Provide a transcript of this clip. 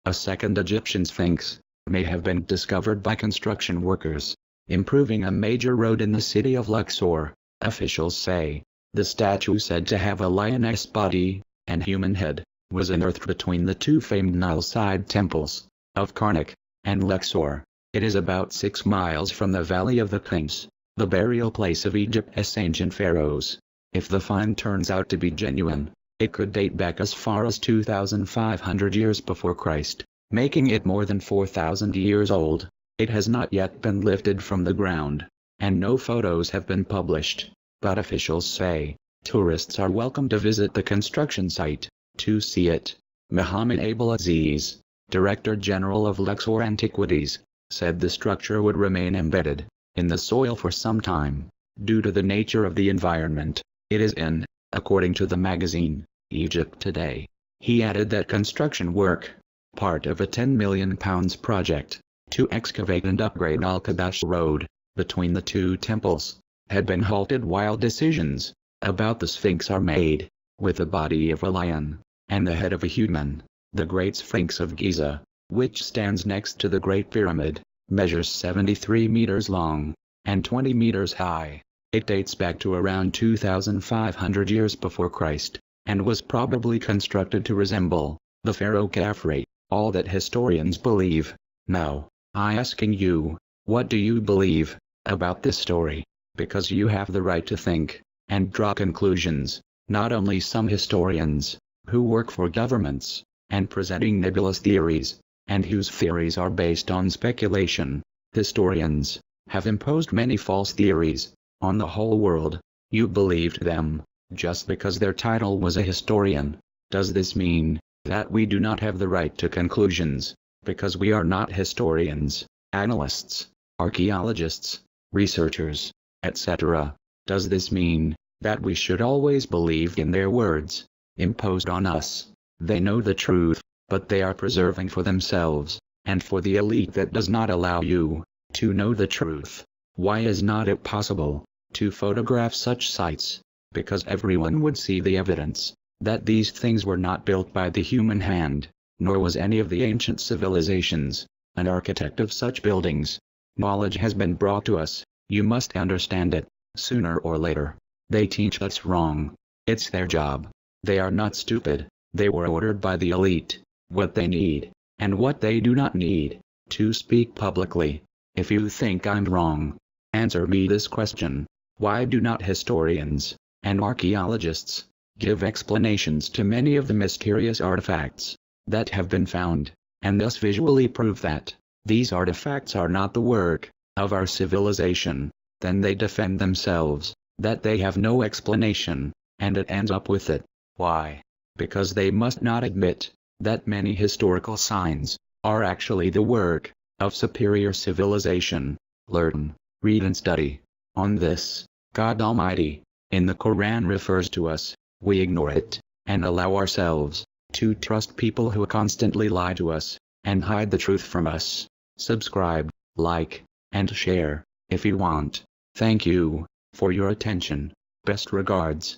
a second Egyptian sphinx, may have been discovered by construction workers, improving a major road in the city of Luxor. Officials say the statue, said to have a lioness body and human head, was unearthed between the two famed Nile-side temples of Karnak and Luxor. It is about 6 miles from the Valley of the Kings, the burial place of Egypt's ancient pharaohs. If the find turns out to be genuine, it could date back as far as 2,500 years before Christ, making it more than 4,000 years old. It has not yet been lifted from the ground, and no photos have been published, but officials say tourists are welcome to visit the construction site to see it. Muhammad Abdelaziz, Director General of Luxor Antiquities, said the structure would remain embedded in the soil for some time, due to the nature of the environment it is in, according to the magazine, Egypt Today. He added that construction work, part of a £10 million project, to excavate and upgrade Al-Kabash Road, between the two temples, had been halted while decisions about the Sphinx are made, with the body of a lion and the head of a human. The Great Sphinx of Giza, which stands next to the Great Pyramid, measures 73 meters long and 20 meters high. It dates back to around 2,500 years before Christ, and was probably constructed to resemble the pharaoh Khafre, all that historians believe. Now, I asking you, what do you believe about this story? Because you have the right to think and draw conclusions. Not only some historians, who work for governments, and presenting nebulous theories, and whose theories are based on speculation, historians have imposed many false theories on the whole world. You believed them, just because their title was a historian. Does this mean that we do not have the right to conclusions, because we are not historians, analysts, archaeologists, researchers, etc.? Does this mean that we should always believe in their words, imposed on us? They know the truth, but they are preserving for themselves, and for the elite that does not allow you to know the truth. Why is not it possible to photograph such sites? Because everyone would see the evidence that these things were not built by the human hand, nor was any of the ancient civilizations an architect of such buildings. Knowledge has been brought to us, you must understand it, sooner or later. They teach us wrong. It's their job. They are not stupid. They were ordered by the elite what they need, and what they do not need, to speak publicly. If you think I'm wrong, answer me this question. Why do not historians and archaeologists give explanations to many of the mysterious artifacts that have been found, and thus visually prove that these artifacts are not the work of our civilization? Then they defend themselves that they have no explanation, and it ends up with it. Why? Because they must not admit that many historical signs are actually the work of superior civilization. Learn, read and study. On this, God Almighty, in the Quran refers to us. We ignore it, and allow ourselves to trust people who constantly lie to us, and hide the truth from us. Subscribe, like, and share, if you want. Thank you for your attention. Best regards.